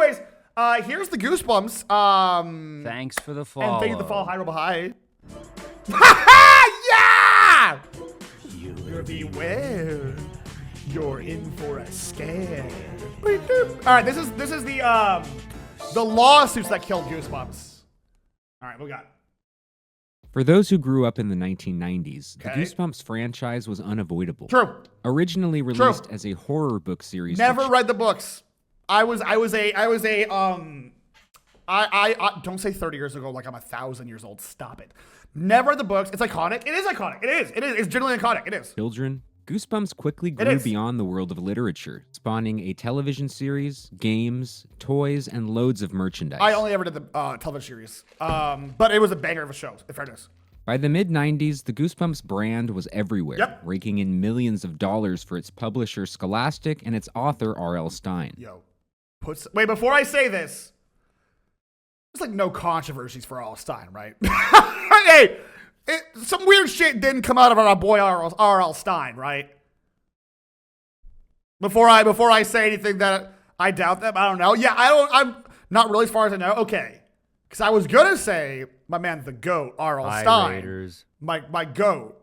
anyways, here's the Goosebumps. Thanks for the follow. And thank you for the follow. Hi, Robo, hi. Yeah! You're beware. You're in for a scare. All right, this is the lawsuits that killed Goosebumps. All right, what we got? For those who grew up in the 1990s, the Okay. Goosebumps franchise was unavoidable. True. Originally released as a horror book series. Never read the books. I don't say 30 years ago like I'm 1,000 years old. Stop it. Never read the books. It's iconic. It is iconic. It is. It's genuinely iconic. It is. Children, Goosebumps quickly grew beyond the world of literature, spawning a television series, games, toys, and loads of merchandise. I only ever did the television series, but it was a banger of a show, in fairness. By the mid-90s, the Goosebumps brand was everywhere, Yep. raking in millions of dollars for its publisher Scholastic and its author R.L. Stine. Yo, wait, before I say this, there's like no controversies for R.L. Stine, right? Hey, some weird shit didn't come out of our boy R.L. Stine, right? Before I say anything that I doubt them, I don't know. Yeah, I'm not really as far as I know. Okay, because I was gonna say my man, the GOAT, R.L. Stine, Raiders. my GOAT.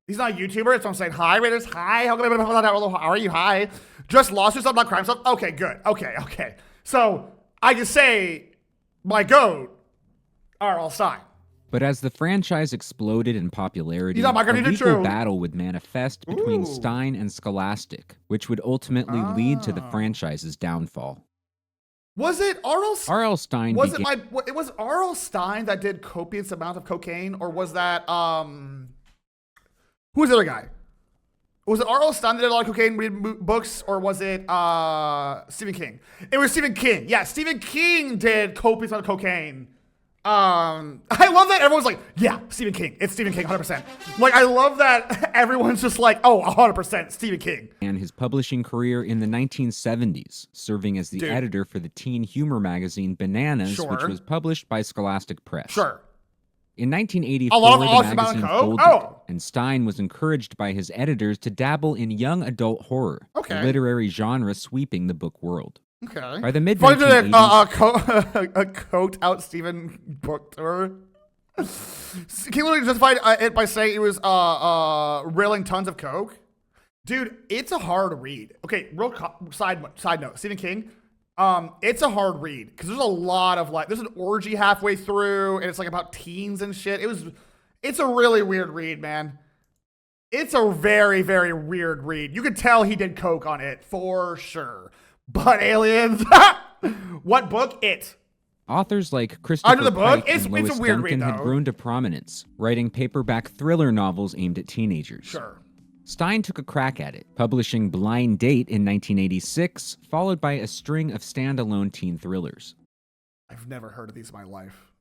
He's not a YouTuber, so I'm saying hi, Raiders. Hi, how are you? Hi. Just lawsuits, not crime stuff. Okay, good. Okay. So I can say my GOAT, R.L. Stine. But as the franchise exploded in popularity, He's not my a God, legal true. battle would manifest between Stine and Scholastic, which would ultimately lead to the franchise's downfall. Was it R.L. R.L. Stine Was it was R.L. Stine that did copious amount of cocaine, or was that who was the other guy? Was it R.L. Stine that did a lot of cocaine, read books, or was it Stephen King? It was Stephen King. Yeah, Stephen King did copious amount of cocaine. I love that everyone's like, yeah, Stephen King. It's Stephen King, 100%. Like, I love that everyone's just like, oh, 100% Stephen King. And his publishing career in the 1970s, serving as the editor for the teen humor magazine Bananas, which was published by Scholastic Press. Sure. In 1984, A lot of the awesome magazine amount of coke? folded, and Stine was encouraged by his editors to dabble in young adult horror, a literary genre sweeping the book world. Okay. By the mid-1980s... a coked out Stephen book tour. He literally justified it by saying it was railing tons of coke. Dude, it's a hard read. Okay, real side note. Stephen King, it's a hard read because there's a lot of there's an orgy halfway through, and it's like about teens and shit. It's a really weird read, man. It's a very, very weird read. You could tell he did coke on it for sure. But aliens, what book? It. Authors like Christopher Under the book, Pike and Lois it's a weird Duncan read, had though. grown to prominence, writing paperback thriller novels aimed at teenagers. Sure. Stine took a crack at it, publishing Blind Date in 1986, followed by a string of standalone teen thrillers. I've never heard of these in my life.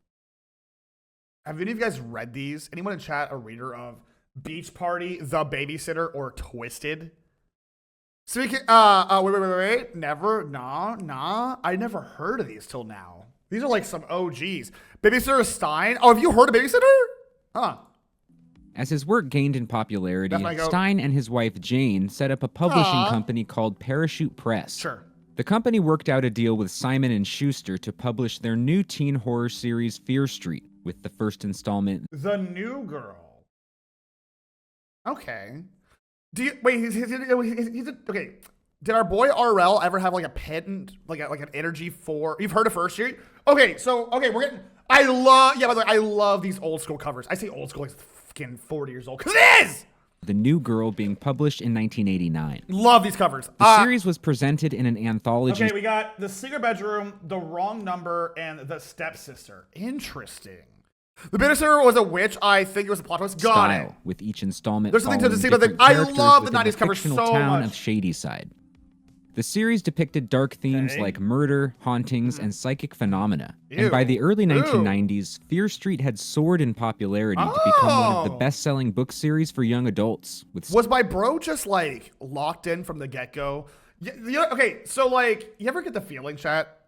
Have any of you guys read these? Anyone in chat a reader of Beach Party, The Babysitter, or Twisted? Speaking, wait. Never, nah. I never heard of these till now. These are like some OGs. Babysitter Stine. Oh, have you heard of Babysitter? Huh. As his work gained in popularity, Definitely Stine and his wife Jane set up a publishing company called Parachute Press. Sure. The company worked out a deal with Simon & Schuster to publish their new teen horror series Fear Street, with the first installment, The New Girl. Okay. Okay. Did our boy RL ever have like a patent, like an energy for? You've heard of First Street? Okay, we're getting. By the way, I love these old school covers. I say old school like fucking 40 years old because it is. The New Girl being published in 1989. Love these covers. The series was presented in an anthology. Okay, we got The Secret Bedroom, The Wrong Number, and The Stepsister. Interesting. The Babysitter was a witch. I think it was a plot twist. Got it. With each installment. There's something to following say about different I characters love the within 90s covers fictional so town much. of Shadyside. The series depicted dark themes like murder, hauntings, and psychic phenomena. Ew. And by the early 1990s, Fear Street had soared in popularity to become one of the best-selling book series for young adults. Was my bro just like locked in from the get-go? Okay, so like, you ever get the feeling, chat?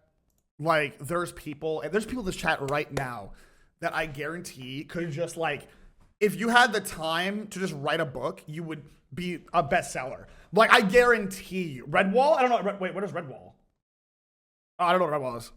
Like, there's people in this chat right now that I guarantee could just like, if you had the time to just write a book, you would be a bestseller. Like, I guarantee you. Redwall? I don't know. Wait, what is Redwall? I don't know what that was.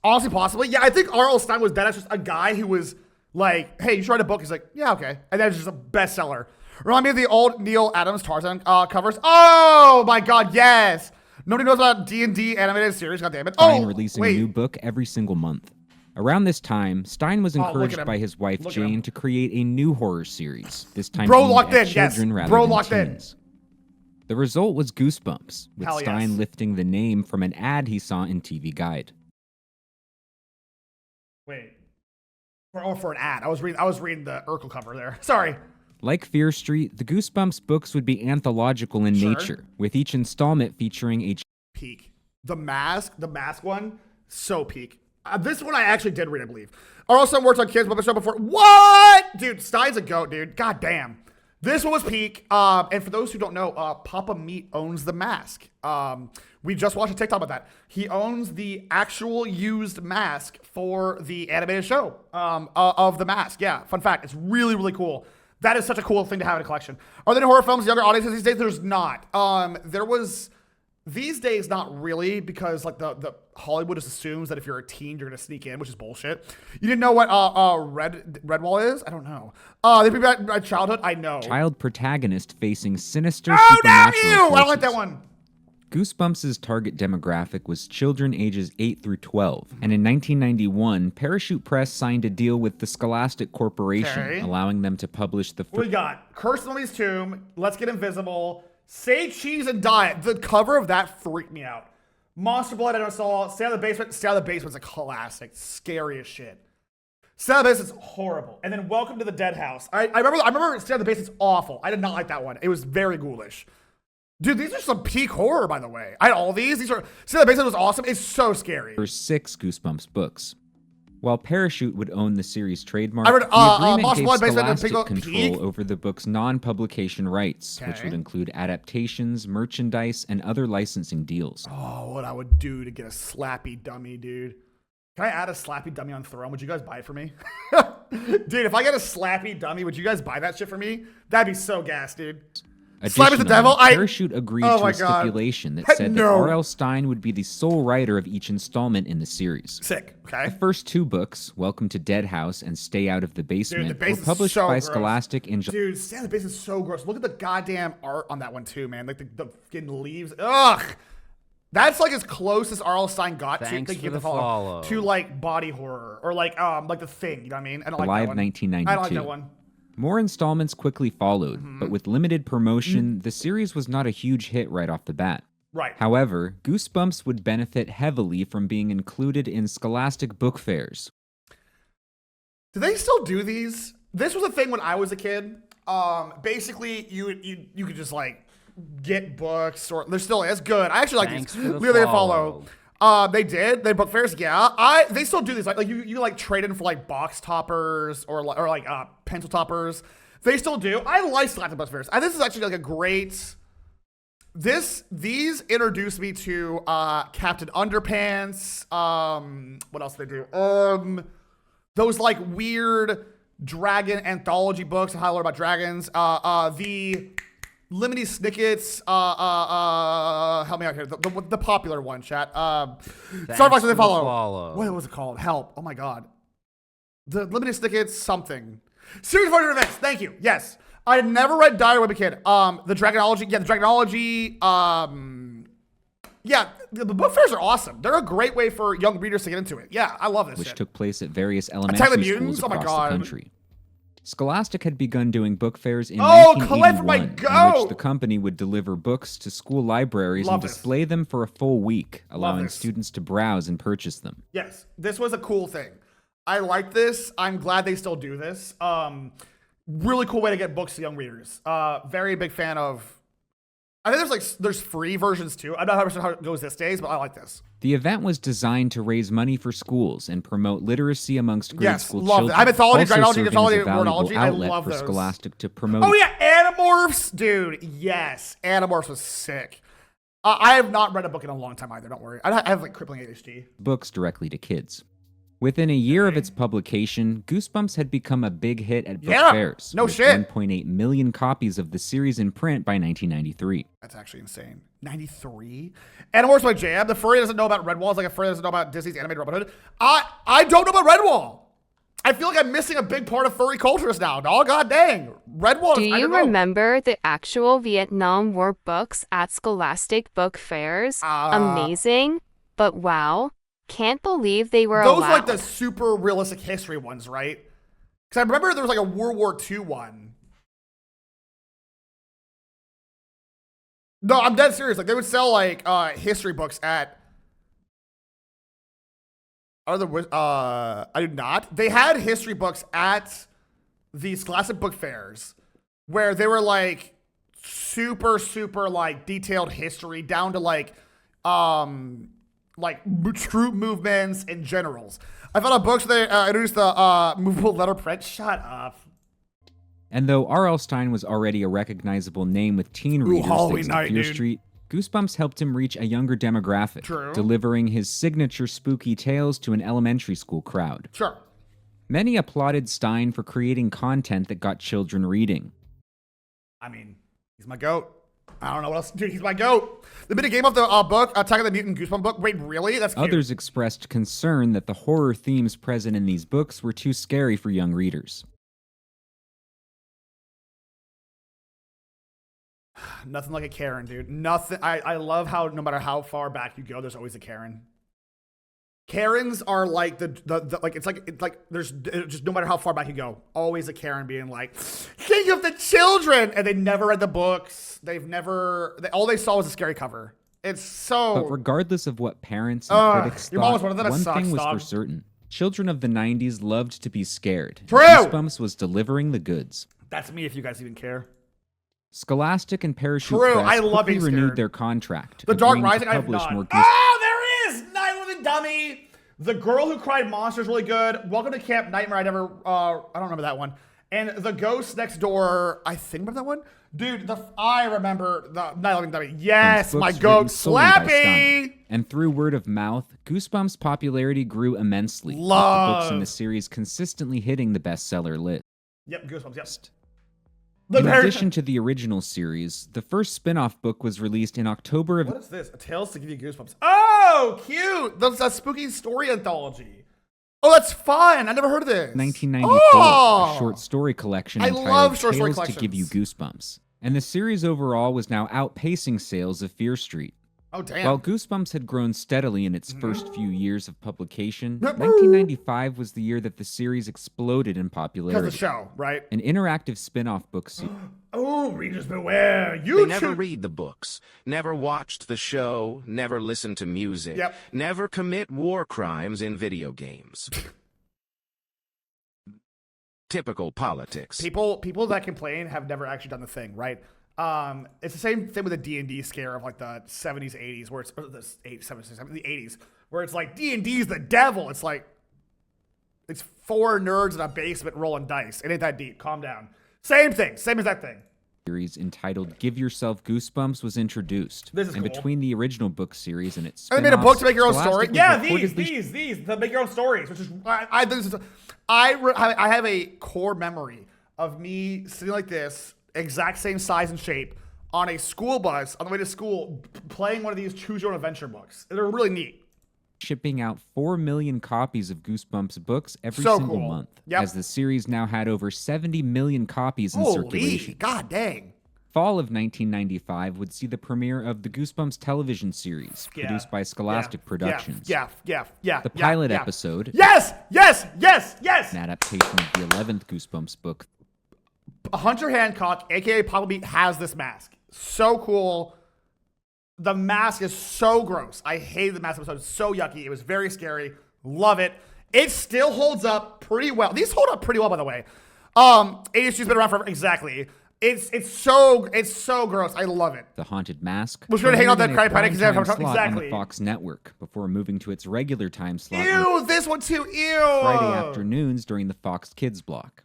Honestly, possibly. Yeah, I think R.L. Stine was dead as just a guy who was like, hey, you should write a book. He's like, yeah, okay. And then it's just a bestseller. Remind me of the old Neil Adams Tarzan covers. Oh, my God, yes. Nobody knows about D&D animated series. God damn it. Stine releasing a new book every single month. Around this time, Stein was encouraged by his wife, Jane, to create a new horror series, this time aimed at children rather than teens. The result was Goosebumps, with Stein lifting the name from an ad he saw in TV Guide. Wait. For an ad. I was reading the Urkel cover there. Sorry. Like Fear Street, the Goosebumps books would be anthological in nature, with each installment featuring a peak. The mask one, so peak. This one I actually did read, I believe. Also worked on Kids' Muppet Show before. What? Dude, Stein's a goat, dude. God damn. This one was peak. And for those who don't know, PapaMutt owns the mask. We just watched a TikTok about that. He owns the actual used mask for the animated show of the mask. Yeah, fun fact. It's really, really cool. That is such a cool thing to have in a collection. Are there any horror films younger audiences these days? There's not. There was... These days, not really, because like the Hollywood just assumes that if you're a teen, you're gonna sneak in, which is bullshit. You didn't know what Redwall is? I don't know. They bring back my childhood. I know. Child protagonist facing sinister supernatural forces. I don't like that one. Goosebumps' target demographic was children ages 8 through 12, and in 1991, Parachute Press signed a deal with the Scholastic Corporation, allowing them to publish the. We got Curse of Mummy's Tomb, Let's Get Invisible. Say Cheese and Diet. The cover of that freaked me out. Monster Blood I never saw. Stay Out of the Basement. Stay Out of the Basement's a classic. Scary as shit. Stay Out of the Basement's horrible. And then Welcome to the Dead House. I remember Stay Out of the Basement's awful. I did not like that one. It was very ghoulish. Dude, these are some peak horror, by the way. I had all these. Stay Out of the Basement was awesome. It's so scary. There's 6 Goosebumps books. While Parachute would own the series trademark, the agreement gave Scholastic control over the book's non-publication rights, which would include adaptations, merchandise, and other licensing deals. Oh, what I would do to get a slappy dummy, dude. Can I add a slappy dummy on Throne? Would you guys buy it for me? Dude, if I get a slappy dummy, would you guys buy that shit for me? That'd be so gas, dude. Additionally, the devil? Parachute agreed to a stipulation that said that R.L. Stine would be the sole writer of each installment in the series. Sick, okay. The first 2 books, Welcome to Dead House and Stay Out of the Basement, were published by Scholastic in Dude, Stay Out of the Basement's so gross. Look at the goddamn art on that one too, man. Like the fucking leaves. Ugh! That's like as close as R.L. Stine got to like body horror or like The Thing, you know what I mean? I don't like that one. 1992. I don't like that one. More installments quickly followed, but with limited promotion, the series was not a huge hit right off the bat. Right. However, Goosebumps would benefit heavily from being included in Scholastic book fairs. Do they still do these? This was a thing when I was a kid. Basically, you could just like get books, or there still is. Good. I actually like these. They follow. They did. They book fairs. Yeah. They still do these. Like you like trade in for like box toppers or like pencil toppers. They still do. I like Scholastic book fairs. This is actually like a great. These introduced me to Captain Underpants. What else do they do? Those like weird dragon anthology books on how to learn about dragons. The Lemony Snicket's, help me out here. The popular one, chat. Starbucks they follow. What was it called? Help. Oh my God. The Lemony Snicket's something. Series of Fortune Events. Thank you. Yes. I had never read Diary of a Kid. The Dragonology. Yeah, the Dragonology. Yeah, the book fairs are awesome. They're a great way for young readers to get into it. Yeah, I love this Which shit. took place at various elementary schools across the country. Scholastic had begun doing book fairs in 1981, in which the company would deliver books to school libraries and display them for a full week, allowing students to browse and purchase them. Yes, this was a cool thing. I like this. I'm glad they still do this. Really cool way to get books to young readers. Very big fan of. I think there's free versions too. I'm not sure how it goes these days, but I like this. The event was designed to raise money for schools and promote literacy amongst grade school children. I have mythology, also dragonology, wordology. I love for those. Scholastic to promote. Oh yeah, Animorphs, dude. Yes, Animorphs was sick. I have not read a book in a long time either. Don't worry. I have like crippling ADHD. Books directly to kids. Within a year of its publication, Goosebumps had become a big hit at book fairs. No shit. 1.8 million copies of the series in print by 1993. That's actually insane. 93. Animorphs by Jam. The furry doesn't know about Redwall. It's like a furry doesn't know about Disney's animated Robin Hood. I don't know about Redwall. I feel like I'm missing a big part of furry cultures now, dog. God dang. Redwall. Do you remember the actual Vietnam War books at Scholastic book fairs? Amazing. But wow. Can't believe they were those allowed. Like the super realistic history ones, right? Because I remember there was like a World War II one. No, I'm dead serious. Like they would sell like history books at. I did not. They had history books at these classic book fairs where they were like super like detailed history down to like troop movements and generals. I found out books that introduced the movable letter print. Shut up. And though R.L. Stine was already a recognizable name with teen readers thanks to Fear Street, Goosebumps helped him reach a younger demographic, delivering his signature spooky tales to an elementary school crowd. Sure. Many applauded Stine for creating content that got children reading. I mean, he's my goat. I don't know what else. Dude, he's my goat. The minute game of the book, Attack of the Mutant Goosebumps book. Wait, really? That's cute. Others expressed concern that the horror themes present in these books were too scary for young readers. Nothing like a Karen, dude. Nothing. I love how no matter how far back you go, there's always a Karen. Karens are like it's like there's just no matter how far back you go, always a Karen being like, think of the children, and they never read the books. All they saw was a scary cover. It's so. But regardless of what parents and critics thought, one thing was for certain: children of the '90s loved to be scared. True. Goosebumps was delivering the goods. That's me, if you guys even care. Scholastic and Parachute Press quickly renewed their contract. The Dark Rising, I have not. Oh, there is! Night with a Dummy! The Girl Who Cried Monster is really good. Welcome to Camp Nightmare, I don't remember that one. And The Ghost Next Door, I think remember that one? Dude, I remember the Night with a Dummy. Yes, my goat, Slappy! And through word of mouth, Goosebumps' popularity grew immensely. With the books in the series consistently hitting the bestseller list. Yep, Goosebumps, yep. In addition to the original series, the first spin-off book was released in October of... What is this? A Tales to Give You Goosebumps. Oh, cute! That's a spooky story anthology. Oh, that's fun! I never heard of this. 1994, a short story collection entitled Tales to Give You Goosebumps. And the series overall was now outpacing sales of Fear Street. Oh, damn. While Goosebumps had grown steadily in its first few years of publication, 1995 was the year that the series exploded in popularity. Because of the show, right? An interactive spin-off book series. Oh, readers beware. They never read the books, never watched the show, never listened to music, never commit war crimes in video games. Typical politics. People that complain have never actually done the thing, right? It's the same thing with the D&D scare of like the 70s, 80s, where it's the 80s, where it's like D&D's the devil. It's like it's four nerds in a basement rolling dice. It ain't that deep. Calm down. Same thing. Same exact thing. Series entitled "Give Yourself Goosebumps" was introduced. This is cool. Between the original book series and its spin-offs, and they made a book to make your own story. Yeah, these to make your own stories, which is I have a core memory of me sitting like this, exact same size and shape, on a school bus on the way to school, playing one of these choose your own adventure books. They're really neat. Shipping out 4 million copies of Goosebumps books every single month, as the series now had over 70 million copies in circulation. God dang. Fall of 1995 would see the premiere of the Goosebumps television series, produced by Scholastic Productions. The pilot episode. Yes! An adaptation of the 11th Goosebumps book. Hunter Hancock, aka PapaMutt, has this mask. So cool. The mask is so gross. I hated the mask episode. It's so yucky. It was very scary. Love it. It still holds up pretty well. These hold up pretty well, by the way. ASG's been around forever. Exactly. It's so gross. I love it. The Haunted Mask. We're trying to hang out that cry panic slot on the Fox network before moving to its regular time slot. Ew, this one too. Ew. Friday afternoons during the Fox Kids block.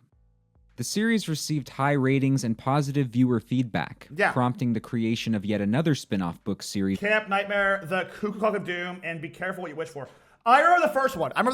The series received high ratings and positive viewer feedback, prompting the creation of yet another spin-off book series. Camp Nightmare, The Cuckoo Clock of Doom, and Be Careful What You Wish For. I remember the first one. I'm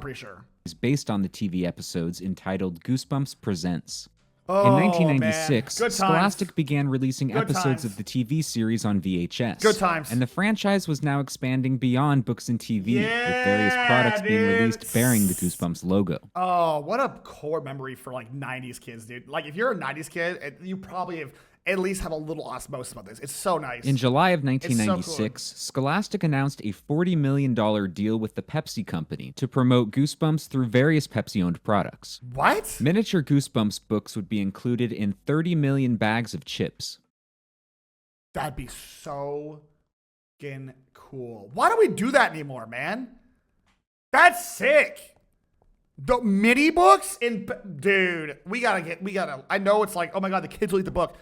pretty sure. Is based on the TV episodes entitled Goosebumps Presents. In 1996, Scholastic began releasing episodes of the TV series on VHS. Good times. And the franchise was now expanding beyond books and TV, with various products being released bearing the Goosebumps logo. Oh, what a core memory for like 90s kids, dude. Like if you're a 90s kid, you probably have at least have a little osmosis about this. It's so nice. In July of 1996, Scholastic announced a $40 million deal with the Pepsi Company to promote Goosebumps through various Pepsi-owned products. What? Miniature Goosebumps books would be included in 30 million bags of chips. That'd be so fucking cool. Why don't we do that anymore, man? That's sick. The mini books dude, we gotta, I know it's like, oh my God, the kids will eat the book.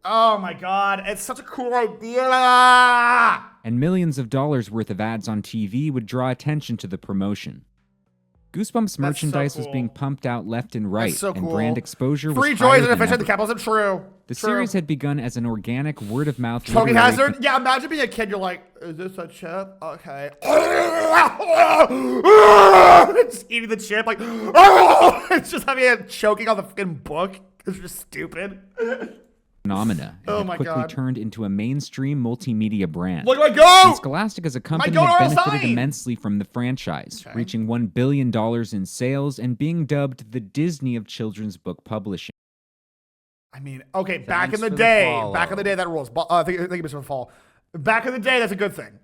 Oh my God, it's such a cool idea. And millions of dollars worth of ads on TV would draw attention to the promotion. Goosebumps merchandise was being pumped out left and right, and brand exposure was free joys and efficient, the capitalism, true. The series had begun as an organic word-of-mouth choking hazard. Yeah, imagine being a kid. You're like, is this a chip? Okay. Just eating the chip, like, it's just having a choking on the fucking book. It's just stupid. Phenomena and quickly turned into a mainstream multimedia brand. Look at my go! And Scholastic as a company had benefited immensely from the franchise, reaching $1 billion in sales and being dubbed the Disney of children's book publishing. I mean, okay, back in the day, that rules. I think it was for fall. Back in the day, that's a good thing.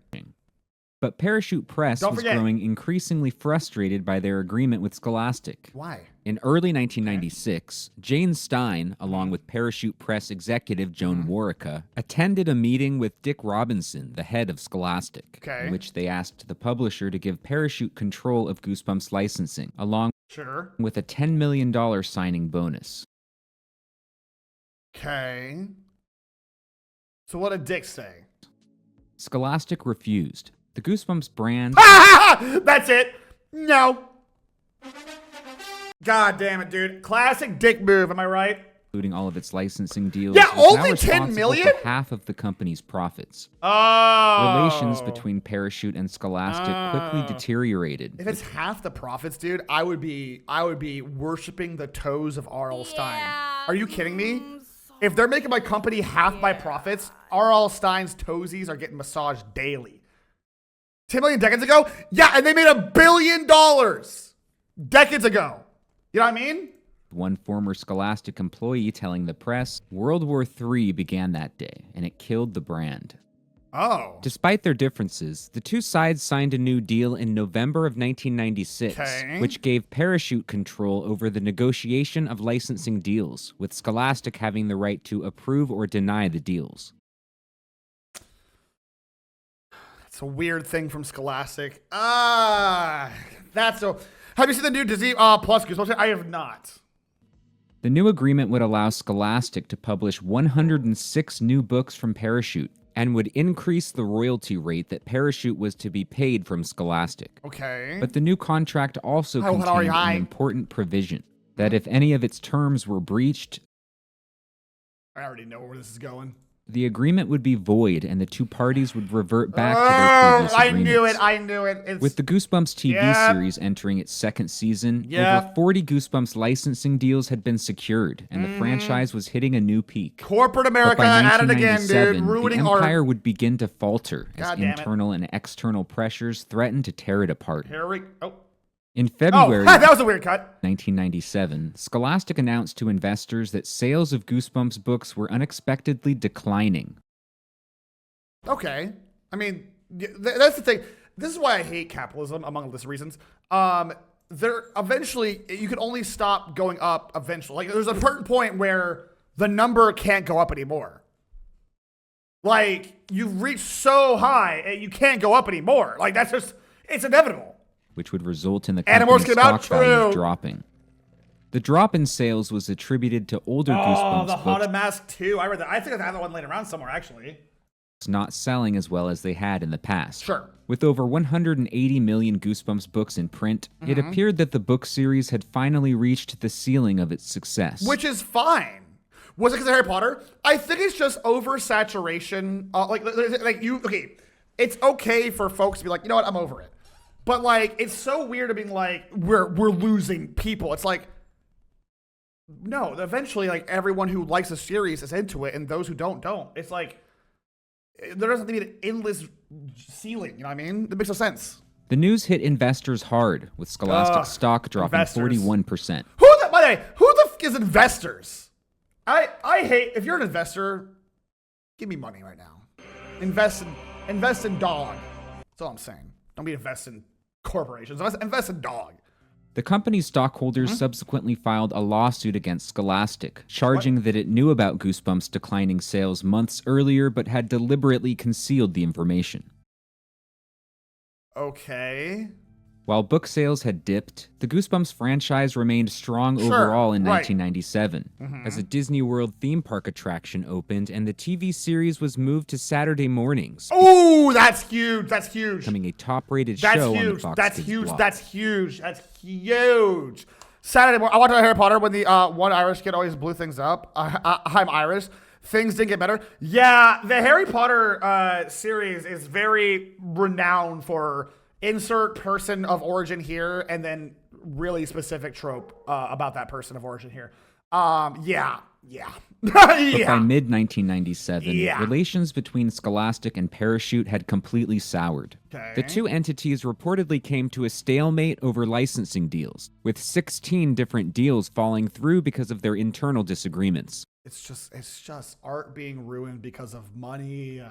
But Parachute Press was growing increasingly frustrated by their agreement with Scholastic. Why? In early 1996, Jane Stein, along with Parachute Press executive Joan Waricka, attended a meeting with Dick Robinson, the head of Scholastic, in which they asked the publisher to give Parachute control of Goosebumps licensing, along with a $10 million signing bonus. Okay. So what did Dick say? Scholastic refused. The Goosebumps brand... That's it. No. God damn it, dude. Classic Dick move, am I right? Including all of its licensing deals. Yeah, only $10 million? For half of the company's profits. Oh. Relations between Parachute and Scholastic quickly deteriorated. If it's half the profits, dude, I would be worshiping the toes of R.L. Stein. Are you kidding me? If they're making my company half my profits, R.L. Stein's toesies are getting massaged daily. 10 million decades ago? Yeah, and they made $1 billion decades ago. You know what I mean? One former Scholastic employee telling the press, World War III began that day, and it killed the brand. Oh. Despite their differences, the two sides signed a new deal in November of 1996, which gave Parachute control over the negotiation of licensing deals, with Scholastic having the right to approve or deny the deals. It's a weird thing from Scholastic. That's so... Have you seen the new Disney Plus Goosebumps? I have not. The new agreement would allow Scholastic to publish 106 new books from Parachute, and would increase the royalty rate that Parachute was to be paid from Scholastic. Okay. But the new contract also contained an important provision that if any of its terms were breached, I already know where this is going. The agreement would be void, and the two parties would revert back to their previous agreements. I knew it. With the Goosebumps TV series entering its second season, over 40 Goosebumps licensing deals had been secured, and the franchise was hitting a new peak. Corporate America at it again, dude. Ruining the empire would begin to falter as internal and external pressures threatened to tear it apart. In February that was a weird cut. 1997, Scholastic announced to investors that sales of Goosebumps books were unexpectedly declining. Okay. I mean, that's the thing. This is why I hate capitalism, among other reasons. There eventually, you can only stop going up eventually. Like, there's a certain point where the number can't go up anymore. Like, you've reached so high, and you can't go up anymore. Like, that's just, it's inevitable. Which would result in the company's stock values dropping. The drop in sales was attributed to older Goosebumps books. The Haunted Mask 2. I read that. I think I have that one laying around somewhere, actually. Not selling as well as they had in the past. Sure. With over 180 million Goosebumps books in print, it appeared that the book series had finally reached the ceiling of its success. Which is fine. Was it because of Harry Potter? I think it's just oversaturation. It's okay for folks to be like, you know what, I'm over it. But like, it's so weird to be like, we're losing people. It's like, No, eventually, like, everyone who likes a series is into it, and those who don't. It's like, there doesn't need an endless ceiling, you know what I mean? That makes no sense. The news hit investors hard, with Scholastic stock dropping 41%. By the way, who the f is investors? I hate, if you're an investor, give me money right now. Invest in dog. That's all I'm saying. Don't be invest in corporations. Invest in dog. The company's stockholders subsequently filed a lawsuit against Scholastic, charging that it knew about Goosebumps' declining sales months earlier but had deliberately concealed the information. Okay. While book sales had dipped, the Goosebumps franchise remained strong overall in 1997, as a Disney World theme park attraction opened and the TV series was moved to Saturday mornings. Oh, that's huge. That's huge. Becoming a top-rated show on the Fox That's Kids huge. block. That's huge. That's huge. Saturday morning. I watched Harry Potter when the one Irish kid always blew things up. I'm Irish. Things didn't get better. Yeah, the Harry Potter series is very renowned for insert person of origin here and then really specific trope about that person of origin here. Yeah. But by mid-1997, relations between Scholastic and Parachute had completely soured. Okay. The two entities reportedly came to a stalemate over licensing deals, with 16 different deals falling through because of their internal disagreements. It's just art being ruined because of money.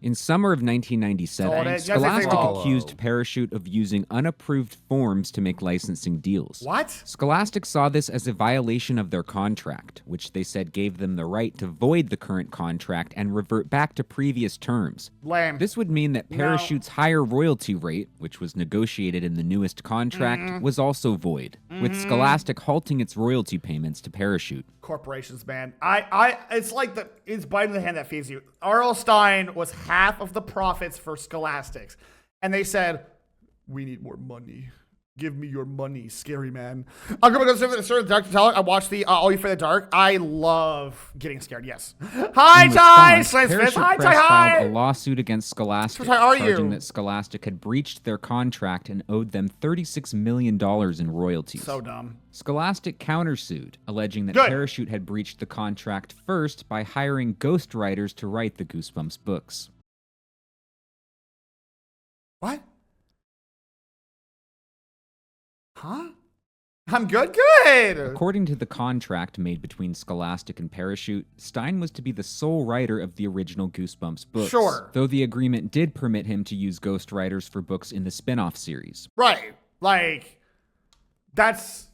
In summer of 1997, Scholastic accused Parachute of using unapproved forms to make licensing deals. What? Scholastic saw this as a violation of their contract, which they said gave them the right to void the current contract and revert back to previous terms. Lame. This would mean that Parachute's higher royalty rate, which was negotiated in the newest contract, was also void, with Scholastic halting its royalty payments to Parachute. Corporations, man. It's like it's biting the hand that feeds you. R.L. Stine was half of the profits for Scholastics. And they said, we need more money. Give me your money, scary man. I'll go back to the Dark to tell it. I watched the All You Fear the Dark. I love getting scared, yes. Hi, Ty! Parachute Press filed a lawsuit against Scholastic, charging that Scholastic had breached their contract and owed them $36 million in royalties. So dumb. Scholastic countersued, alleging that Parachute had breached the contract first by hiring ghostwriters to write the Goosebumps books. What? Huh? I'm good? According to the contract made between Scholastic and Parachute, Stine was to be the sole writer of the original Goosebumps books. Sure. Though the agreement did permit him to use ghostwriters for books in the spin-off series. Right. Like, that's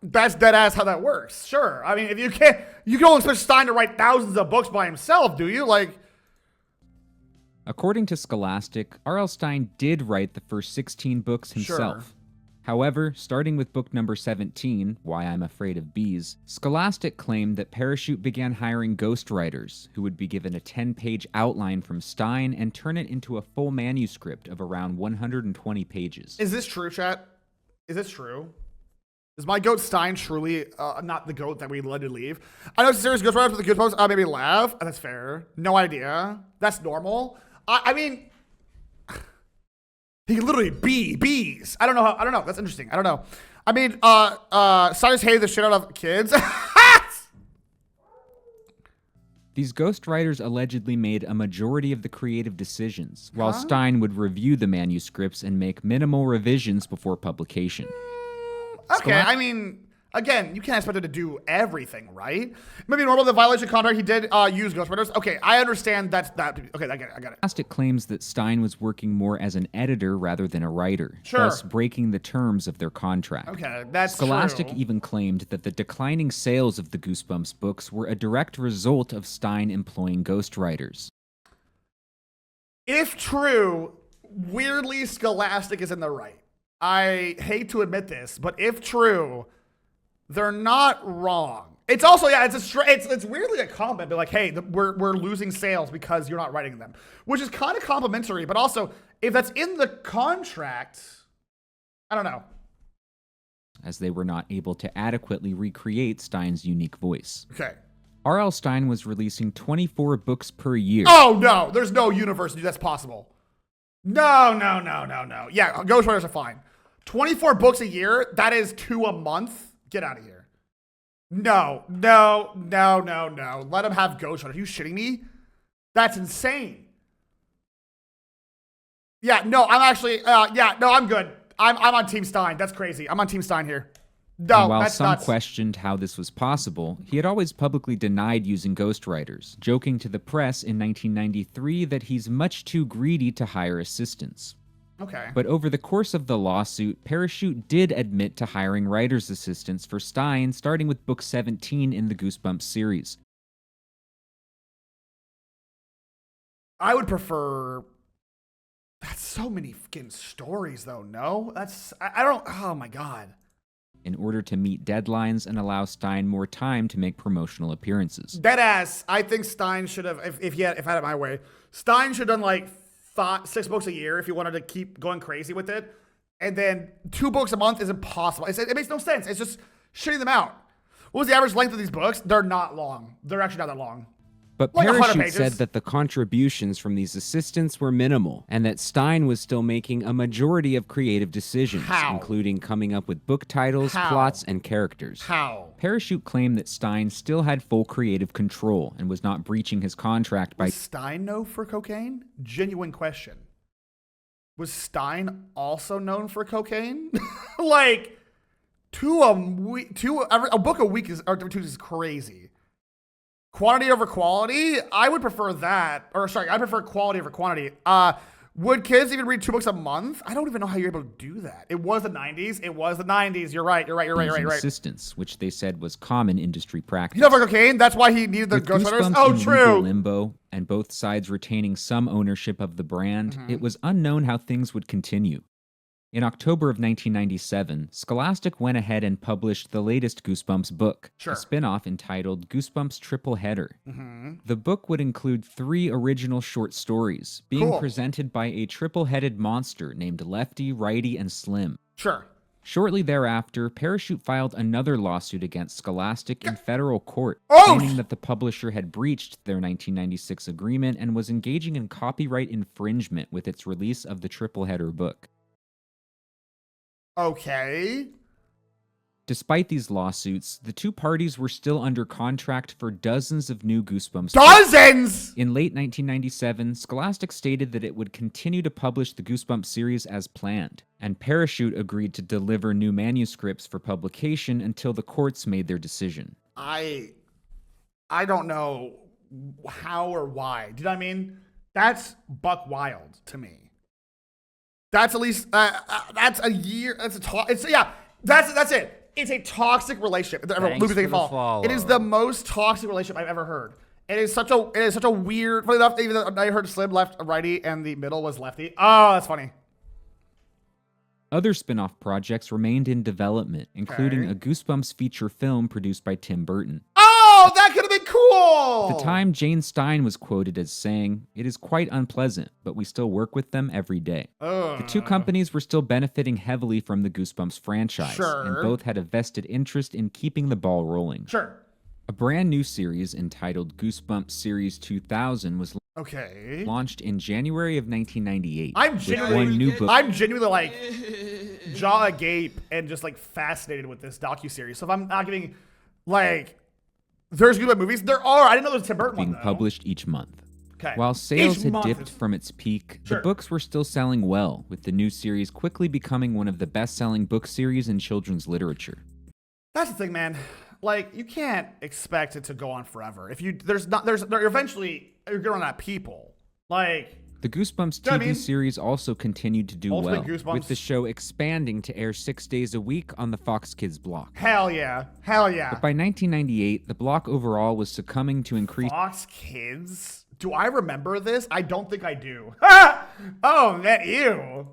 dead ass how that works. Sure. I mean, if you can only expect Stine to write thousands of books by himself, do you? Like, according to Scholastic, R.L. Stine did write the first 16 books himself. Sure. However, starting with book number 17, Why I'm Afraid of Bees, Scholastic claimed that Parachute began hiring ghostwriters who would be given a 10-page outline from Stine and turn it into a full manuscript of around 120 pages. Is this true, chat? Is this true? Is my goat Stine truly not the goat that we let it leave? I know it's a serious ghostwriter with the Goosebumps. Maybe laugh. That's fair. No idea. That's normal. I mean... He could literally be bees. I don't know. That's interesting. I don't know. I mean, Stine hated the shit out of kids. These ghostwriters allegedly made a majority of the creative decisions, while Stine would review the manuscripts and make minimal revisions before publication. Okay, I mean, again, you can't expect him to do everything, right? Maybe normal the violation of contract, he did use ghostwriters. Okay, I understand that. Okay, I get it. Scholastic claims that Stine was working more as an editor rather than a writer, sure, thus breaking the terms of their contract. Okay, that's Scholastic true. even claimed that the declining sales of the Goosebumps books were a direct result of Stine employing ghostwriters. If true, weirdly, Scholastic is in the right. I hate to admit this, but if true, they're not wrong. It's also, it's weirdly a comment, but like, hey, we're losing sales because you're not writing them, which is kind of complimentary, but also, if that's in the contract, I don't know. As they were not able to adequately recreate Stine's unique voice. Okay. R.L. Stine was releasing 24 books per year. Oh, no, there's no universe that's possible. No. Yeah, ghostwriters are fine. 24 books a year? That is 2 a month? Get out of here. No. Let him have Ghostwriter. Are you shitting me? That's insane. Yeah, no, I'm actually, I'm good. I'm on Team Stein. That's crazy. I'm on Team Stein here. No, and while that's some nuts. questioned how this was possible, he had always publicly denied using ghostwriters, joking to the press in 1993 that he's much too greedy to hire assistants. Okay. But over the course of the lawsuit, Parachute did admit to hiring writer's assistants for Stein, starting with book 17 in the Goosebumps series. I would prefer... That's so many fucking stories, though, no? I don't... Oh, my God. In order to meet deadlines and allow Stein more time to make promotional appearances. Deadass. I think Stein should have, if I had it my way, Stein should have done like 6 books a year if he wanted to keep going crazy with it. And then 2 books a month is impossible. It makes no sense. It's just shitting them out. What was the average length of these books? They're not long. They're actually not that long. But like Parachute said that the contributions from these assistants were minimal, and that Stein was still making a majority of creative decisions, including coming up with book titles, plots, and characters. How? Parachute claimed that Stein still had full creative control and was not breaching his contract by... Was Stein known for cocaine? Genuine question. Was Stein also known for cocaine? Like, a book a week is crazy. Quantity over quality? I would prefer that. I prefer quality over quantity. Would kids even read 2 books a month? I don't even know how you're able to do that. It was the 90s. You're right. Assistants, which they said was common industry practice. You know for cocaine? That's why he needed the ghostwriters? Oh, true. Limbo, and both sides retaining some ownership of the brand, it was unknown how things would continue. In October of 1997, Scholastic went ahead and published the latest Goosebumps book, a spin-off entitled Goosebumps Triple Header. The book would include 3 original short stories, being presented by a triple-headed monster named Lefty, Righty, and Slim. Shortly thereafter, Parachute filed another lawsuit against Scholastic in federal court, claiming that the publisher had breached their 1996 agreement and was engaging in copyright infringement with its release of the triple header book. Okay. Despite these lawsuits, the 2 parties were still under contract for dozens of new Goosebumps Dozens! Books. In late 1997, Scholastic stated that it would continue to publish the Goosebumps series as planned, and Parachute agreed to deliver new manuscripts for publication until the courts made their decision. I don't know how or why. Do you know what I mean? That's buck wild to me. That's at least that's a year. That's it. It's a toxic relationship. It is the most toxic relationship I've ever heard. It is such a weird. Funny enough, even though I heard Slim left righty and the middle was lefty. Oh, that's funny. Other spin-off projects remained in development, including a Goosebumps feature film produced by Tim Burton. Oh, that could have been cool! At the time, Jane Stein was quoted as saying, "It is quite unpleasant, but we still work with them every day." The 2 companies were still benefiting heavily from the Goosebumps franchise, and both had a vested interest in keeping the ball rolling. A brand new series entitled Goosebumps Series 2000 was launched in January of 1998. I'm genuinely like jaw agape and just like fascinated with this docuseries. So if I'm not getting like, there's Goosebumps movies. There are. I didn't know there was a Tim Burton one, though. Published each month. While sales had dipped from its peak, the books were still selling well, with the new series quickly becoming one of the best-selling book series in children's literature. That's the thing, man. Like, you can't expect it to go on forever. If you eventually you're gonna run out of people. Like, the Goosebumps TV series also continued to do well, with the show expanding to air 6 days a week on the Fox Kids block. Hell yeah. But by 1998, the block overall was succumbing to increased... Fox Kids? Do I remember this? I don't think I do. Oh, man, ew.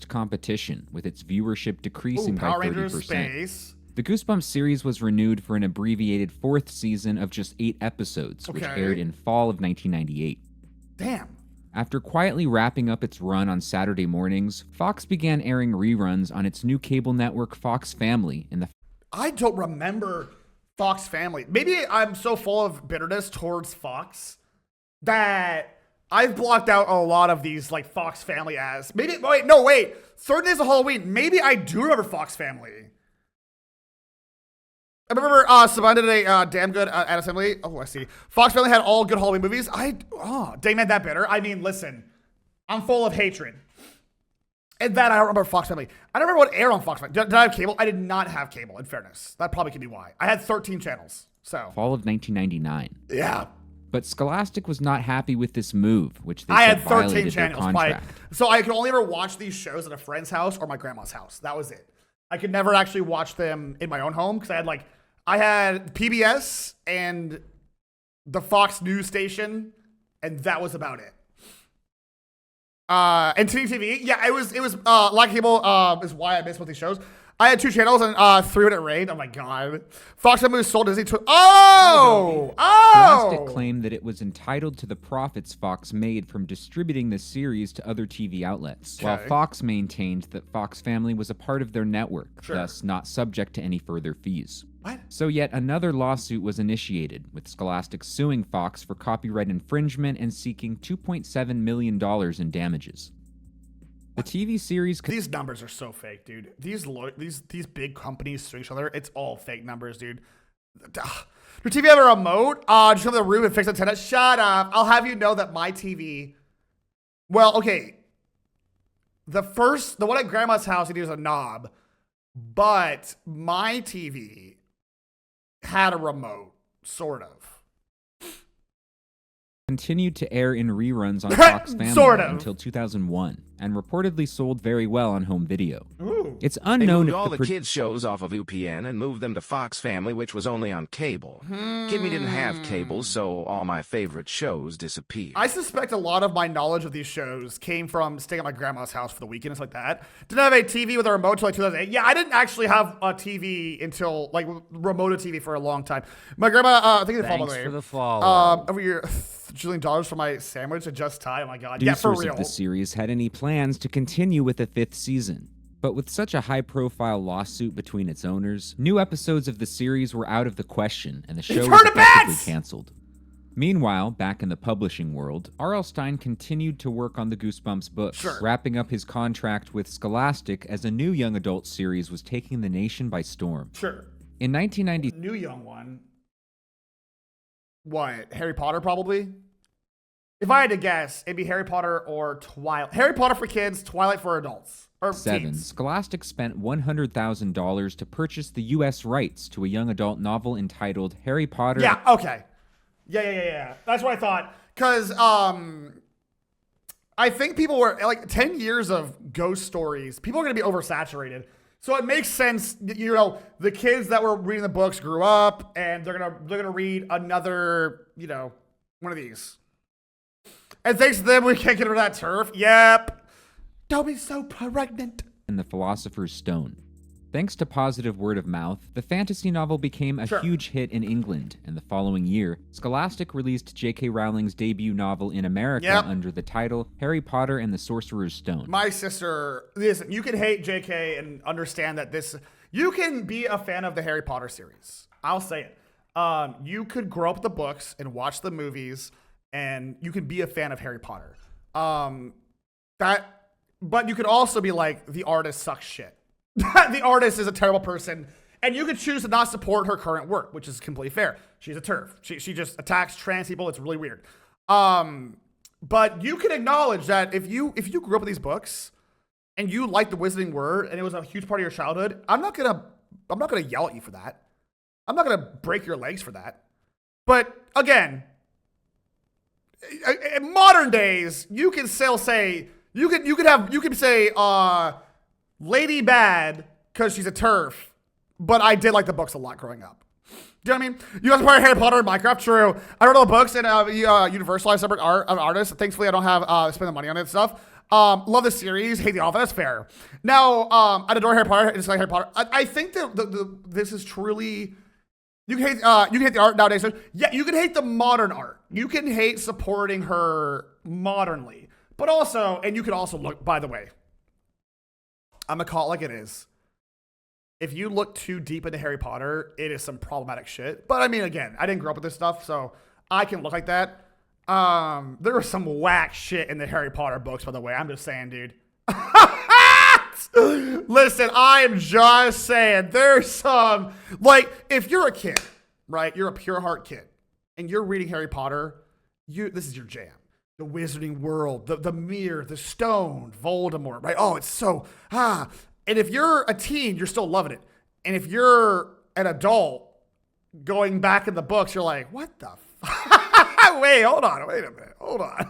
Competition, with its viewership decreasing by 30%. Power Rangers Space. The Goosebumps series was renewed for an abbreviated 4th season of just 8 episodes, which aired in fall of 1998. Damn. After quietly wrapping up its run on Saturday mornings, Fox began airing reruns on its new cable network Fox Family in the... I don't remember Fox Family. Maybe I'm so full of bitterness towards Fox that I've blocked out a lot of these like Fox Family ads. Maybe, wait. 30 Days of Halloween. Maybe I do remember Fox Family. I remember Saban did a damn good ad assembly. Oh, I see. Fox Family had all good Halloween movies. Dang man, that bitter. I mean, listen, I'm full of hatred. And that I don't remember Fox Family. I don't remember what aired on Fox Family. Did I have cable? I did not have cable, in fairness. That probably could be why. I had 13 channels. So fall of 1999. Yeah. But Scholastic was not happy with this move, which they I said had 13 violated their channels. contract. So I could only ever watch these shows at a friend's house or my grandma's house. That was it. I could never actually watch them in my own home because I had PBS and the Fox News station, and that was about it. And TV, yeah, it was like cable is why I missed both these shows. I had 2 channels and 3 when it rained. Oh my god. Fox Family sold Disney to Scholastic claimed that it was entitled to the profits Fox made from distributing the series to other TV outlets, while Fox maintained that Fox Family was a part of their network, thus not subject to any further fees. What? So yet another lawsuit was initiated, with Scholastic suing Fox for copyright infringement and seeking $2.7 million in damages. The TV series... These numbers are so fake, dude. These big companies sue each other. It's all fake numbers, dude. Your TV have a remote? Just come to the room and fix the antenna? Shut up. I'll have you know that my TV... Well, okay. The one at Grandma's house, it is a knob. But my TV had a remote, sort of. Continued to air in reruns on Fox Family until 2001, and reportedly sold very well on home video. Ooh. It's unknown they moved if all the kids' shows off of UPN and moved them to Fox Family, which was only on cable. Kimmy didn't have cable, so all my favorite shows disappeared. I suspect a lot of my knowledge of these shows came from staying at my grandma's house for the weekend and stuff like that. Didn't have a TV with a remote until like 2008. Yeah, I didn't actually have a TV until like remote TV for a long time. My grandma, I think they Thanks for the follow. Every year. $1 for my sandwich at Just Thai. Oh my god. Producers yeah, for real. of the series had any plans to continue with a 5th season. But with such a high-profile lawsuit between its owners, new episodes of the series were out of the question, and the show was effectively canceled. Meanwhile, back in the publishing world, R.L. Stine continued to work on the Goosebumps books, wrapping up his contract with Scholastic as a new young adult series was taking the nation by storm. In 1990, new young one. What? Harry Potter, probably? If I had to guess, it'd be Harry Potter or Twilight. Harry Potter for kids, Twilight for adults. Or 7. teens. Scholastic spent $100,000 to purchase the U.S. rights to a young adult novel entitled Harry Potter. Yeah, okay. Yeah. That's what I thought. Because I think people were, like, 10 years of ghost stories, people are going to be oversaturated. So it makes sense, you know, the kids that were reading the books grew up, and they're gonna read another, you know, one of these. And thanks to them, we can't get rid of that turf. Yep. Don't be so pregnant. And the Philosopher's Stone. Thanks to positive word of mouth, the fantasy novel became a huge hit in England, and the following year, Scholastic released J.K. Rowling's debut novel in America under the title Harry Potter and the Sorcerer's Stone. My sister, listen, you can hate J.K. and understand that you can be a fan of the Harry Potter series. I'll say it. You could grow up with the books and watch the movies, and you can be a fan of Harry Potter. But you could also be like, the artist sucks shit. The artist is a terrible person, and you could choose to not support her current work, which is completely fair. She's a TERF. She just attacks trans people. It's really weird. But you can acknowledge that if you grew up with these books and you like the Wizarding Word and it was a huge part of your childhood, I'm not gonna yell at you for that. I'm not gonna break your legs for that. But again, in modern days, you can still say you can say Lady bad because she's a TERF, but I did like the books a lot growing up. Do you know what I mean? You guys play Harry Potter and Minecraft? True. I read all the books and Universal. I have separate artists. Thankfully, I don't have spend the money on it and stuff. Love the series. Hate The Office. That's fair. Now, I adore Harry Potter. It's like Harry Potter. I think that this is truly. You can hate the art nowadays. Yeah, you can hate the modern art. You can hate supporting her modernly, but also, and you can also look. By the way, I'm gonna call it like it is. If you look too deep into Harry Potter, it is some problematic shit. But I mean, again, I didn't grow up with this stuff, so I can look like that. There was some whack shit in the Harry Potter books, by the way. I'm just saying, dude. Listen, I am just saying, there's some, like, if you're a kid, right? You're a pure heart kid, and you're reading Harry Potter, this is your jam. The wizarding world, the mirror, the stone, Voldemort, right? Oh, it's so, And if you're a teen, you're still loving it. And if you're an adult going back in the books, you're like, what the wait a minute. Hold on.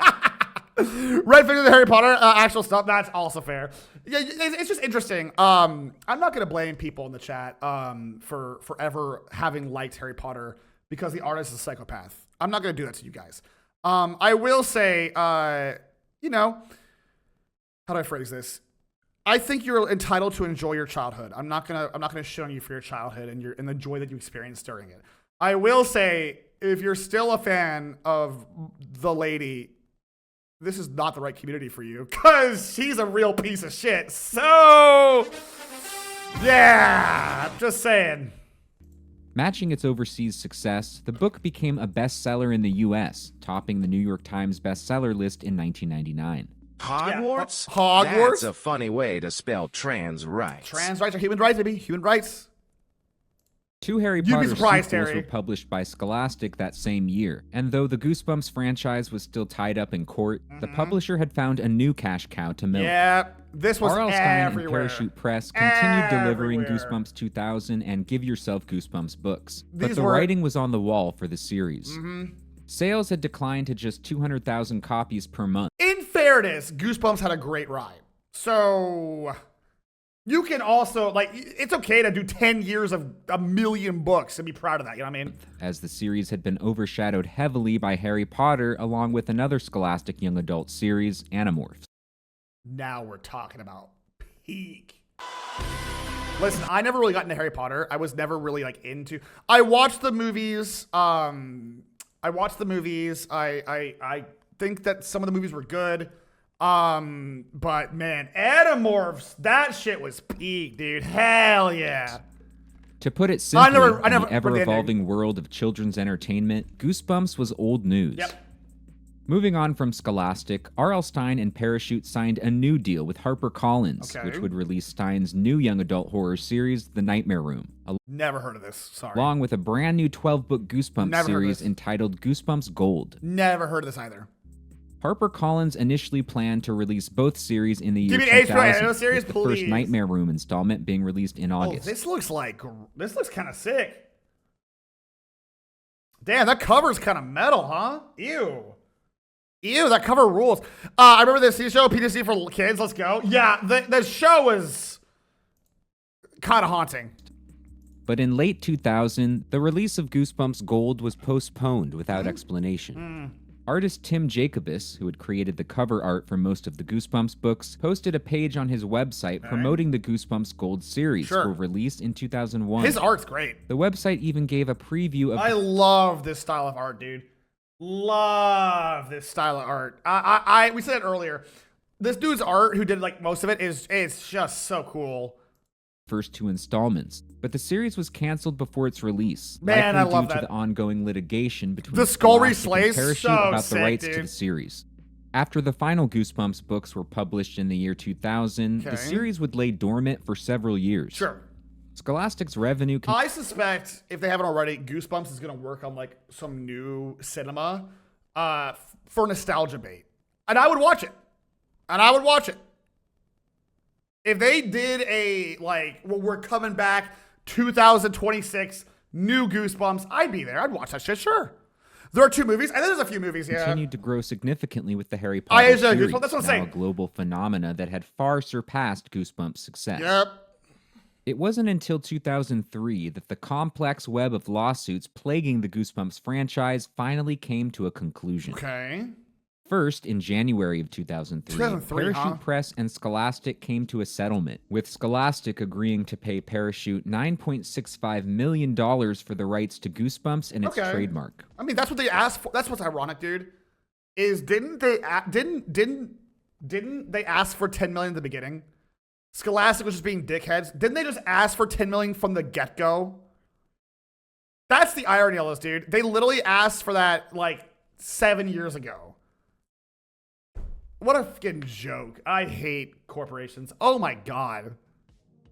Red Finger, the Harry Potter actual stuff, that's also fair. Yeah, it's just interesting. I'm not going to blame people in the chat for forever having liked Harry Potter because the artist is a psychopath. I'm not going to do that to you guys. I will say, how do I phrase this? I think you're entitled to enjoy your childhood. I'm not gonna shit on you for your childhood and the joy that you experienced during it. I will say, if you're still a fan of the lady, this is not the right community for you because she's a real piece of shit. So, yeah, just saying. Matching its overseas success, the book became a bestseller in the U.S., topping the New York Times bestseller list in 1999. Hogwarts? Yeah. Hogwarts? That's a funny way to spell trans rights. Trans rights are human rights, baby. Human rights. 2 Harry Potter sequels were published by Scholastic that same year, and though the Goosebumps franchise was still tied up in court, the publisher had found a new cash cow to milk. Yeah, this was R.L. Stine and Parachute Press continued delivering Everywhere. Goosebumps 2000 and Give Yourself Goosebumps books, but These the were- writing was on the wall for the series. Sales had declined to just 200,000 copies per month. In fairness, Goosebumps had a great ride. So you can also, like, it's okay to do 10 years of a million books and be proud of that, you know what I mean? As the series had been overshadowed heavily by Harry Potter, along with another Scholastic young adult series, Animorphs. Now we're talking about peak. Listen, I never really got into Harry Potter. I was never really, like, into... I watched the movies. I think that some of the movies were good. But man, Animorphs, that shit was peak, dude. Hell yeah. To put it simply, I in never the ever-evolving world of children's entertainment, Goosebumps was old news. Yep. Moving on from Scholastic, R.L. Stine and Parachute signed a new deal with HarperCollins, which would release Stine's new young adult horror series, The Nightmare Room. Never heard of this, sorry. Along with a brand new 12-book Goosebumps series entitled Goosebumps Gold. Never heard of this either. HarperCollins initially planned to release both series in the year Give me an 2000, HBO series, with the first please. Nightmare Room installment being released in August. This looks kind of sick. Damn, that cover's kind of metal, huh? Ew, that cover rules. I remember this TV show, PTC for Kids, let's go. Yeah, the show was kind of haunting. But in late 2000, the release of Goosebumps Gold was postponed without explanation. Artist Tim Jacobus, who had created the cover art for most of the Goosebumps books, posted a page on his website promoting the Goosebumps Gold series for release in 2001. His art's great. The website even gave a preview of... I love this style of art, dude. Love this style of art. We said it earlier. This dude's art, who did like most of it, is just so cool. First 2 installments, but the series was canceled before its release. Man, I love due that. to the ongoing litigation between the Skullry Scholastic Slays, and Parachute so about sick, the rights dude. to the series. After the final Goosebumps books were published in the year 2000, the series would lay dormant for several years. Sure. Scholastic's revenue... I suspect, if they haven't already, Goosebumps is going to work on like some new cinema for nostalgia bait. And I would watch it. If they did a, like, well, we're coming back 2026, new Goosebumps, I'd be there. I'd watch that shit, sure. There are 2 movies, and then there's a few movies, continued to grow significantly with the Harry Potter series, Goosebumps, that's what I'm now saying. a global phenomena that had far surpassed Goosebumps' success. Yep. It wasn't until 2003 that the complex web of lawsuits plaguing the Goosebumps franchise finally came to a conclusion. Okay. First, in January of 2003, Parachute Press and Scholastic came to a settlement, with Scholastic agreeing to pay Parachute $9.65 million for the rights to Goosebumps and its trademark. I mean, that's what they asked for. That's what's ironic, dude. Is didn't they ask for $10 million at the beginning? Scholastic was just being dickheads. Didn't they just ask for $10 million from the get-go? That's the irony of this, dude. They literally asked for that, like, 7 years ago. What a fucking joke. I hate corporations. Oh my God.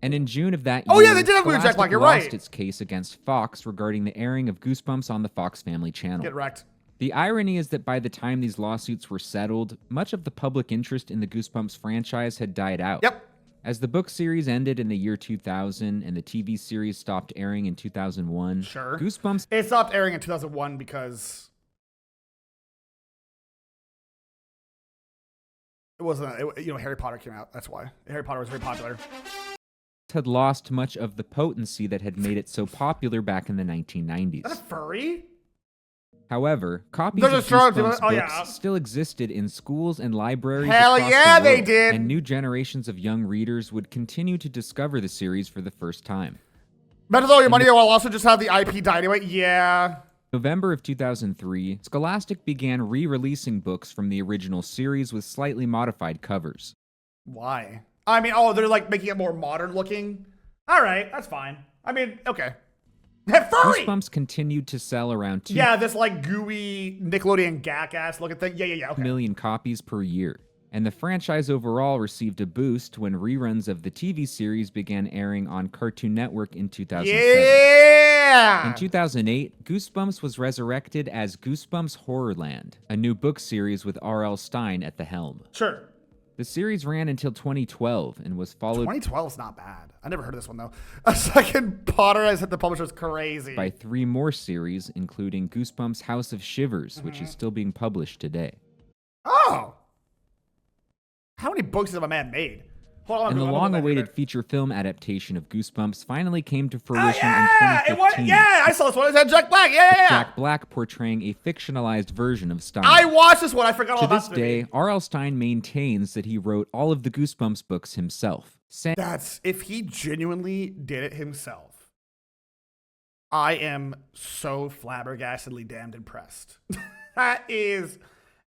And in June of that year, oh yeah, they did have Weird Jack Black. You're lost right. its case against Fox regarding the airing of Goosebumps on the Fox Family Channel. Get wrecked. The irony is that by the time these lawsuits were settled, much of the public interest in the Goosebumps franchise had died out. Yep. As the book series ended in the year 2000 and the TV series stopped airing in 2001, sure. Goosebumps... It stopped airing in 2001 because... it wasn't... Harry Potter came out. That's why. Harry Potter was very popular. Had lost much of the potency that had made it so popular back in the 1990s. Is that a furry? However, copies of Goosebumps books still existed in schools and libraries Hell across yeah, the world, they did! And new generations of young readers would continue to discover the series for the first time. Better throw your money while also just have the IP die anyway. Yeah. November of 2003, Scholastic began re-releasing books from the original series with slightly modified covers. Why? I mean, they're like making it more modern looking. All right, that's fine. I mean, okay. Furry! Goosebumps continued to sell around 2 this like gooey Nickelodeon gack-ass looking thing. Yeah, okay. million copies per year. And the franchise overall received a boost when reruns of the TV series began airing on Cartoon Network in 2007. Yeah! In 2008, Goosebumps was resurrected as Goosebumps Horrorland, a new book series with R.L. Stine at the helm. Sure. The series ran until 2012 and was followed... 2012 is not bad. I never heard of this one, though. A second Potter has hit the publisher is crazy. ...by 3 more series, including Goosebumps House of Shivers, which is still being published today. Oh! How many books has my man made? And the long-awaited feature film adaptation of Goosebumps finally came to fruition in 2015. I saw this one. It had Jack Black. Yeah. Jack Black portraying a fictionalized version of Stine. I watched this one. I forgot all about it. To this day, R.L. Stine maintains that he wrote all of the Goosebumps books himself. If he genuinely did it himself, I am so flabbergastedly damned impressed. That is,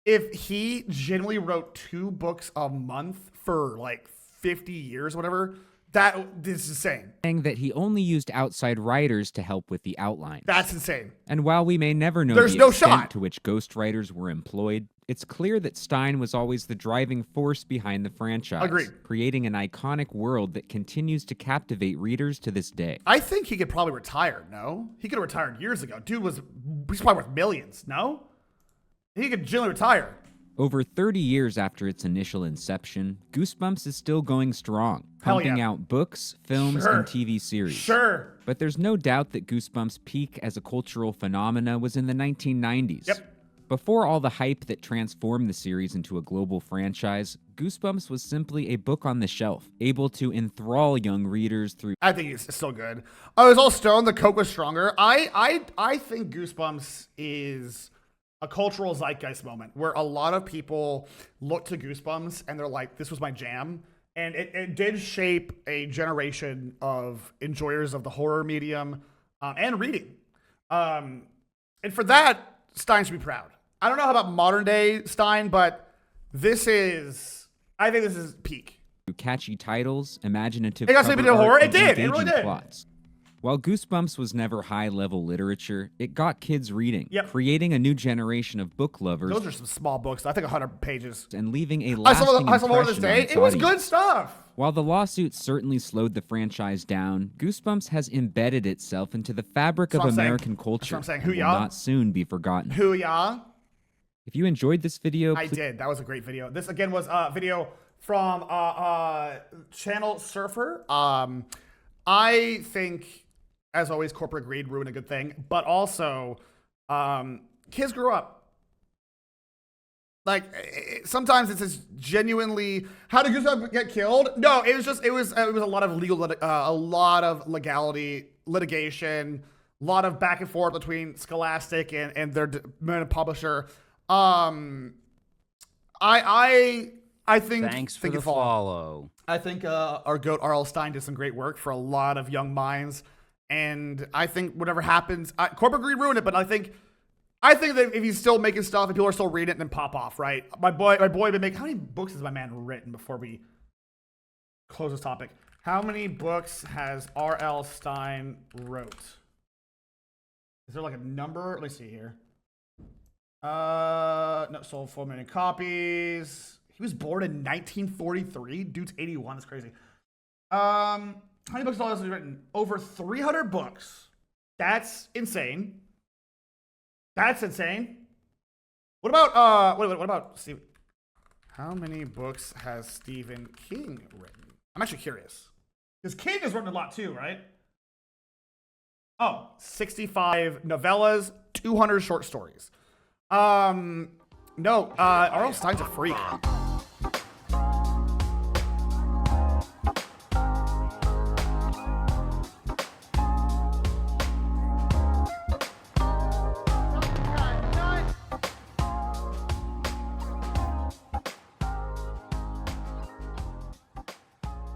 if he genuinely wrote 2 books a month for like 50 years, whatever, this is insane. Saying that he only used outside writers to help with the outlines. That's insane. And while we may never know the extent to which ghostwriters were employed, it's clear that Stine was always the driving force behind the franchise. Agreed. Creating an iconic world that continues to captivate readers to this day. I think he could probably retire, no? He could have retired years ago. He's probably worth millions, no? He could genuinely retire. Over 30 years after its initial inception, Goosebumps is still going strong, pumping out books, films, and TV series. Sure. But there's no doubt that Goosebumps' peak as a cultural phenomena was in the 1990s. Yep. Before all the hype that transformed the series into a global franchise, Goosebumps was simply a book on the shelf, able to enthrall young readers through... I think it's still good. I was all stoned, the Coke was stronger. I think Goosebumps is a cultural zeitgeist moment where a lot of people look to Goosebumps and they're like, this was my jam. And it did shape a generation of enjoyers of the horror medium and reading. And for that, Stine should be proud. I don't know about modern day Stine, but I think this is peak. Catchy titles, imaginative it got something to do horror. It did. It really did. Plots. While Goosebumps was never high-level literature, it got kids reading, creating a new generation of book lovers. Those are some small books. I think 100 pages. And leaving a lasting impression on its audience. It was good stuff. While the lawsuits certainly slowed the franchise down, Goosebumps has embedded itself into the fabric of American culture and will not soon be forgotten. Hoo-yah. If you enjoyed this video... I did. That was a great video. This, again, was a video from Channel Surfer. I think... As always, corporate greed ruined a good thing, but also kids grew up. Like sometimes it's just genuinely, how did Goosebumps get killed? No, it was a lot of legality, litigation, a lot of back and forth between Scholastic and their publisher. I think. Thanks for the follow. I think our goat R.L. Stine did some great work for a lot of young minds. And I think whatever happens, corporate greed ruined it. But I think that if he's still making stuff and people are still reading it, then pop off, right? My boy been making. How many books has my man written before we close this topic? How many books has R.L. Stine wrote? Is there like a number? Let me see here. No, sold 4 million copies. He was born in 1943. Dude's 81. That's crazy. How many books has he written? Over 300 books. That's insane. That's insane. What about what about Stephen? How many books has Stephen King written? I'm actually curious. Because King has written a lot too, right? Oh, 65 novellas, 200 short stories. No, R.L. Stine's a freak.